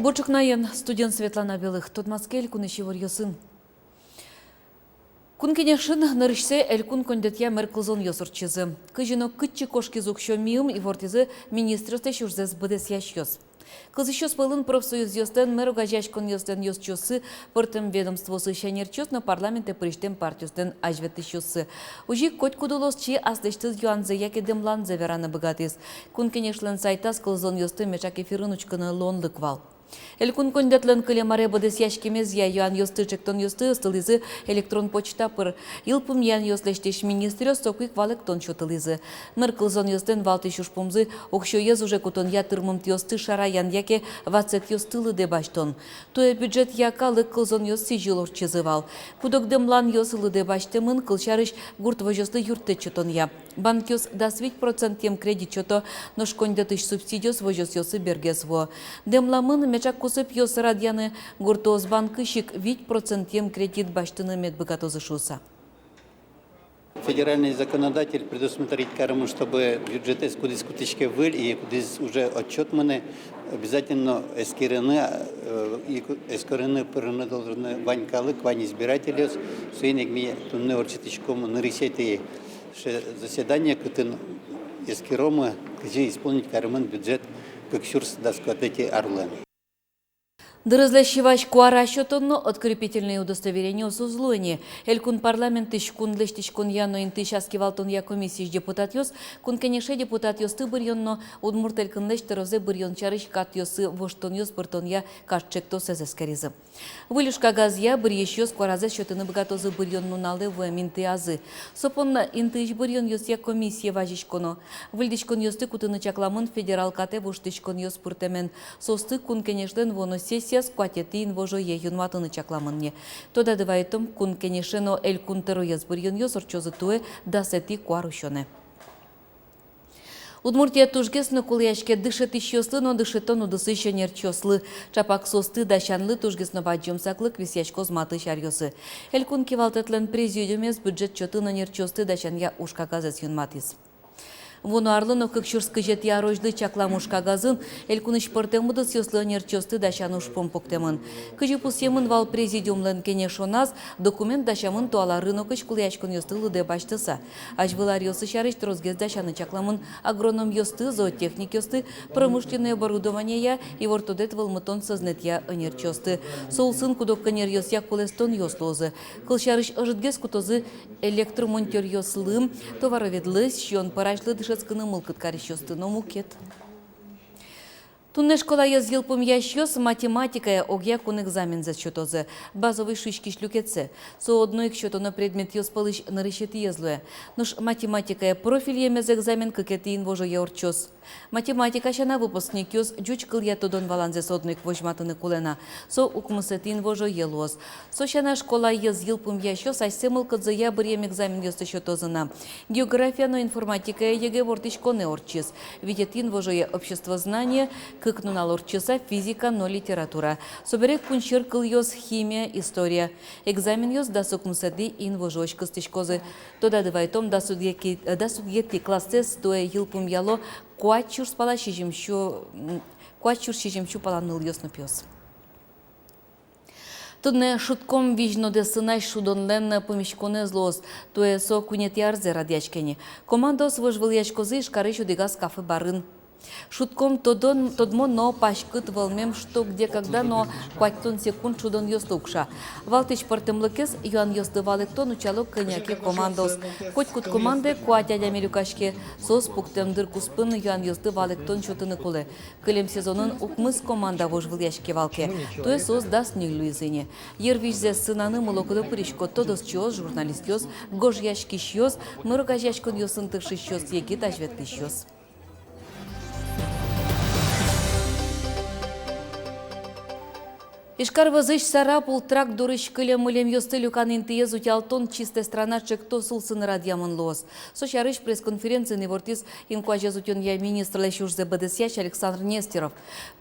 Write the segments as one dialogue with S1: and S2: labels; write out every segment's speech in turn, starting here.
S1: Бочыкнайын студент Светлана Белых Тотмаскель кунышевор йосын. Кун кенешин нарышсе элькун кондетья мерклзон йосурчизы. Кыжино кытчы кошки зукшо миум и вортизы министросте шурзес быдес ящёс. Кызыщёс пылын профсоюз йостен мэру гажачкон йостен йосчосы портем ведомствосы шанерчёс на парламенте приштем партиостен ажветыщосы. Ужи коть кудулос чи аслештыз юанзе яке демланзе вераны быгатыз. Кун кенешлен сайтас кылзон йосты мечак эфирынучканы лонлык вал. Элькун кондетлен кылемаре быдес яшкемез я юан йосты чектон йосты ыстылызы электрон почта пыр. Илпым ян йослештеш министрёс сокуик валектон чотылызы. Мэр кылзон йостен валты шушпумзы окшо ез уже кутон ятырмым йосты шара ян яке вацет йостылы де баштон. Туе бюджет якалы кылзон йосты жилорчызы вал. Кудок демлан йосылы де баштемын кылчарыш гурт вожосты юртты чотон я. Банк йос да 20% кредит чото нош кондетыш субсидиос вожос йосы бергесво. Демламын мечак кусып йос радьяны гуртоз банкыщик 20% кредит баштыны медбыкатозы шуса.
S2: Федеральный законодатель предусмотреть карму, чтобы бюджеты скудис кутичке выль и кудис уже отчет мы обязательно эскорены перены должны ванькалы к вань избирателю суинек ми тунне орчетичком нарисети заседание кутын эскеромы где исполнить карман бюджет как сюрс доскотети орлен.
S1: Дырызлащиваш куара счетонно открепительные удостоверения осузлуни. Элькун парламент ишкун лештишкун яно интышаски валтон я комиссии депутат йос, кун кенеше депутат йос ты бырьонно удмурт элькун лешты розе бырьон чарыш кат йосы воштон йос быртон я кашчекто сезескаризы. Вылюшка газья бырьеш йос куаразе счетыны богатозы бырьон нуналды в минты азы. Сопон интыш бырьон йос я комиссия важишконо. Выльдишкон йос ты кутыны чакламын федерал кате воштишкон йос пуртемен. Состы кун кенештен воно сессия скватетин вожо е юнватыны чакламынне. Тода дывайтым кун кенешено эль кунтеро язбырьон йосорчозы туе дасети куарушоне. Удмуртия тужгесны куляшке дышет ищёслы, но дышетон удысы еще нерчёслы. Чапак состы дащанлы тужгесно баджом саклык висячко зматы шарьёсы. Эль кун кивалтетлен президиумес бюджет чётына нерчёсты дащан я ушка газес юнматис. Воно арлыно кыкшурскы жет ярожды чакламушка газын, элькуныш портемудыс йослы нерчосты дашану шпомпоктемын. Кыжы пусемын вал президиумлен кенешоназ, документ дашамын туаларыно кыш кулячкон йостылы де баштыса. Ажвылар йосы шарыш трозгез дашаны чакламын агроном йосты, зоотехник йосты, промышленное оборудование я и вортодет вылмытон сознет я нерчосты. Соусын кудок конер йос я кулестон йослозы. Кылшарыш ожитгез кутозы электромонтер йослым, товароведлы, щен парашлы дышецканы мылкыт карищёсты, но мукет. Тунне школа язгил пом ящёс математика огья кун экзамен за счётозы. Базовый шишки шлюкетсе. Со одной к счёту на предмет ёс палыш нарышети езлуя. Нуш математика профиль емез экзамен кыкетин вожо яорчос. Математика шана выпускник ёс джучкыл я тодон валанзе с одной к вожматыны кулена. Со укмысетин вожо елуос. Со шана школа язгил пом ящёс айсемыл кыдзы я бырьем экзамен ёсты счётозына. География но информатика еге вортишко не орчис. Видетин вожо я общество знания как нуналор часа физика, но литература. Соберег кунчер кыл йос химия, история. Экзамен йос да сокмусады ин вожоч кыстышкозы. Тода дывайтом да судьети классе стоя йылпум яло куачур спала шижимщу паланыл йос напьёс. Tudne шутком вижно де сынай шудонлен помещконе злоз, то е со кунет ярзе радячкени. Командос вожвыл ячкозы шкарышу дегас кафе барын. Шутком тодмо но пашкыт волмем что где когда но кваттон секунд шудон ёстукша. Валтыч портемлыкес юан ёсты валектон учалок коняки командос. Хоть кут команды куатядя мелюкашке сос пуктемдыр куспын юан ёсты валектон чотыны кулы. Кылем сезонын укмыс команда вожвыл яшке валке. То е сос даст нюлюизыне. Ервишзе сынаны молокыды пыришко тодос чёс журналист ёс, гож яшки щёс, мыргаж яшкон ёсын тыкшы щёс еки тажветли щёс. Ишкар вазыш сарапул трак дурыш кылем мылем ёсты люкан интиез утялтон чистая страна чекто сулсын радьямын лос. Сочарыш пресс-конференции невортис инкуажез утен я министр лешушзе БДСЯЧ Александр Нестеров.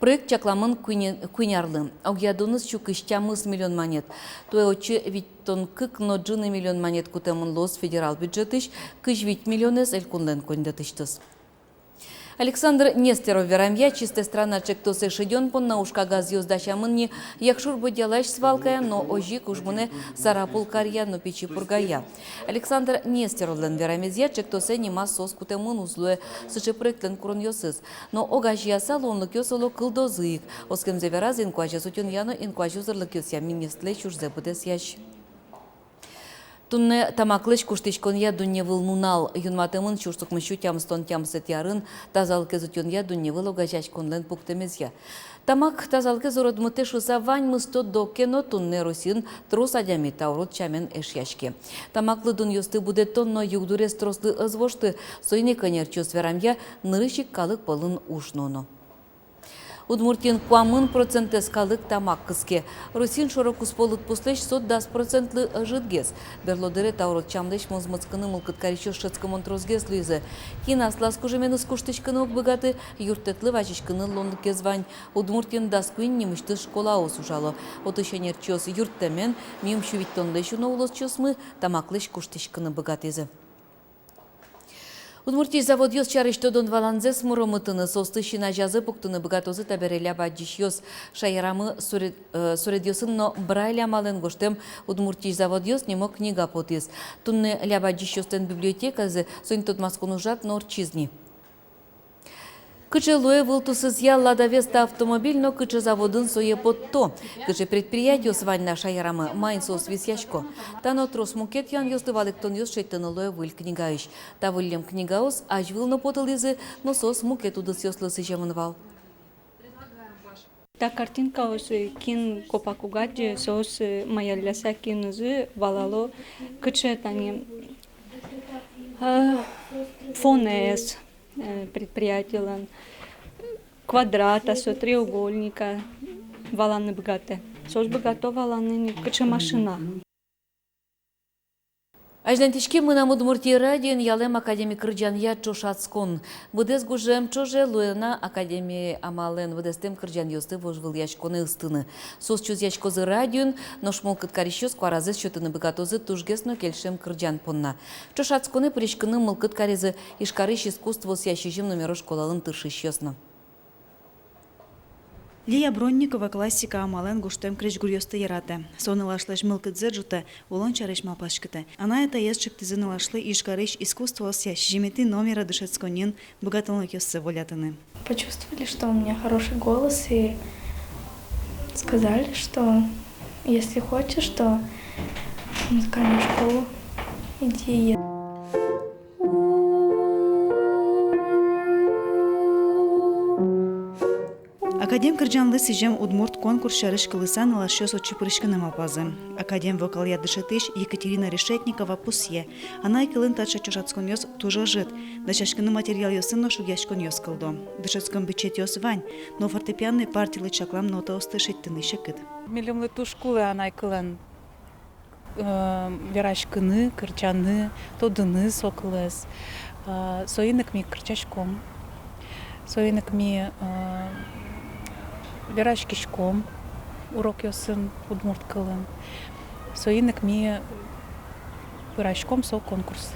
S1: Проект чакламын куйнярлы. Аугядуныз чукышча мыс миллион монет. Туэ очы виттон кык но джины миллион монет кутемын лос федерал бюджетыш, кыш вит миллионес элькунлен кондетыштыз. Александр Нестеров верамья чистая страна чектосы шиден пон наушка газ ёздача мынни якшур бодялаш свалкая, но ожик уж мыне сарапул карья, но печи пургая. Александр Нестеров лен верамезия чектосы нема соскуте мын узлуе сычы проектлен курон ёсыз. Но огажия салонлык ёсоло кылдозык. Оскемзе вераз инкуажа сутен яно инкуажу зырлык ёсия министле чужзе будес яш. Тунне тамаклыш куштичкон я дунне выл нунал, юнматымын чурсукмышу тямстон тямсет ярын, тазалке зутюн я дунне выл огажачкон лен пуктемез я. Тамак тазалке зородмыте шуса вань мысто докено тунне русин трус адями таурут чамен эшяшке. Тамаклы дун юсты буде тонно югдурес трослы ызвошты, сойне конерчу сверамья нырышик калык полын ушноно. Удмуртин куамын процентес калык тамак кыске. Русин шорокус полыт пуслеш 110% жидгес. Берлодере таурот чамдеш мозмыцканы мылкыт каричо шыцкымон трозгес луизе. Кинас ласкужемен скуштычканы окбыгаты, юртетлы вачичканы лондыке звань. Удмуртин даскуин немышты школа осужало. Отышенер чос юрттемен, мим шувиттонлешу наулос чосмы, тамаклеш куштычканы быгатезе. Удмуртий завод ёс чарышто дон валанзес муромытыны состыщина жазы пуктыны богатозы табереля баджиш ёс. Шайрамы суред ёсын, но брайля мален гоштем Удмуртий завод ёс немо книга потис. Тунны ля баджиш ёстен библиотеказы сын тот маскуну жат норчизни. Кычы луэ вылтусыз я ладовеста автомобиль, но кычы заводын сое под то. Кычы предприятие свань на шайрамы майнсос висяшко. Тано трос мукет ян ёсты валектон ёс шейтыны луэ выль книгаиш. Та выльем книгаус, аж выл но потылизы, но сос мукет удыс ёслысы жемынвал.
S3: Та картинка осы кин копакугаджи сос маяляса кинузы валало кычы тани фонес предприятиялан квадрата со треугольника валаны богаты. Сос богато валаны кычы машина.
S1: Аждантички мы нам Удмуртии радион ялем академик Кырджанья Чошацкон. Выдес гужем чоже луэна академии амален выдестем Кырджан ёсты вожвыл яшконы ыстыны. Сос чуз яшкозы радион, но шмолкыт карищёс кваразы счетыны богатозы тужгесно кельшем Кырджан понна. Чошацконы пришкыны мылкыт каризы ишкарыш искусство с ящижим номеро школалын тыршищёсно.
S4: Лия Бронникова классика амален гуштем креш гурьёсты яраты. Сонылашлыш мылкыдзы жута, улон чарыш мапашкыты. Она это езчик ты занылашлы ишкарыш искусство ся жиметы номера дышецконин богатонлык ёссы волятыны.
S5: Почувствовали, что у меня хороший голос, и сказали, что если хочешь, то в музыкальную школу иди.
S4: Академ Кырджанлы сижем удмурт конкурс шарыш кылысан лашёс отчепырышкыны мапазы. Академ вокал ядышетыш Екатерина Решетникова пусье. Она и кылын татша чошацкон ёс тоже жит. Дачашкыны материал ёсын но шугяшкон ёс кылдо. Дышецкон бычет ёс вань, но фортепианный партилы чаклам нота остышиттыны шекыт.
S6: Милимлы тушкулы анай кылын верашкыны, кырчаны, тодыны сокылыз. Соинык ми кырчашком. Соинык ми верашкишком урок ёсын удмурт кылын. Соинык ми верашком со конкурс.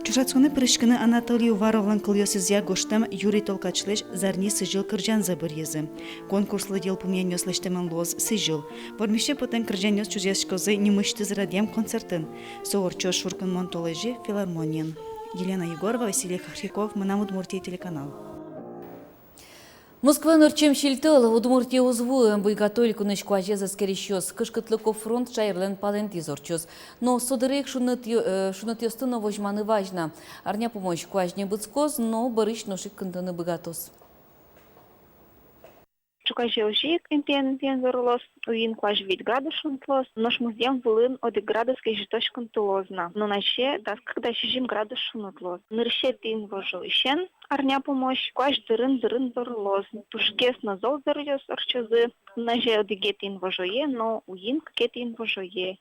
S4: Чушацконы прышкыны Анатолий Уваровлан кылёсызя гоштам Юрий Толкачлеш зарни сыжыл кырджан забырьезы. Конкурслы дел пумян ёслештемен лоз сыжыл. Вормище потен кырджан ёс чузяшкозы немышты зарадьям концертын. Соорчо шуркын монтолежи филармониян. Елена Егорова, Василий Хахриков, Мынам Удмуртия телеканал.
S1: Москва норчем шильтыл, Удмуртия узвуем, буйгатоль кунышку ажеза скерещёс, кышкытлыко фронт шайрлен палентизорчёс. Но содырек шунат ёстыно вожманы важно. Арня помощь куажне быцкоз, но барыш ношик кынданы богатос.
S7: Чукаже ожик импен зорлос, уин куаж вид градусун тлос, нож муздем вылын оди градуской житочкун тулозна. Но наче, да когда шижим градусун тлос. Нырше тин вожу ищен, арня помощь, куаж дырын зорлос. Тушгес на зол зорьёс орчозы, наже оди гетин вожое, но уин кетин вожое.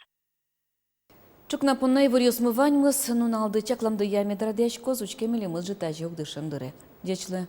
S1: Чук напоннай вырьёс мываньмыз, нуналды чакламды яме драдяшко, зучкемели мыз житажи угдышем дыре. Дечлы.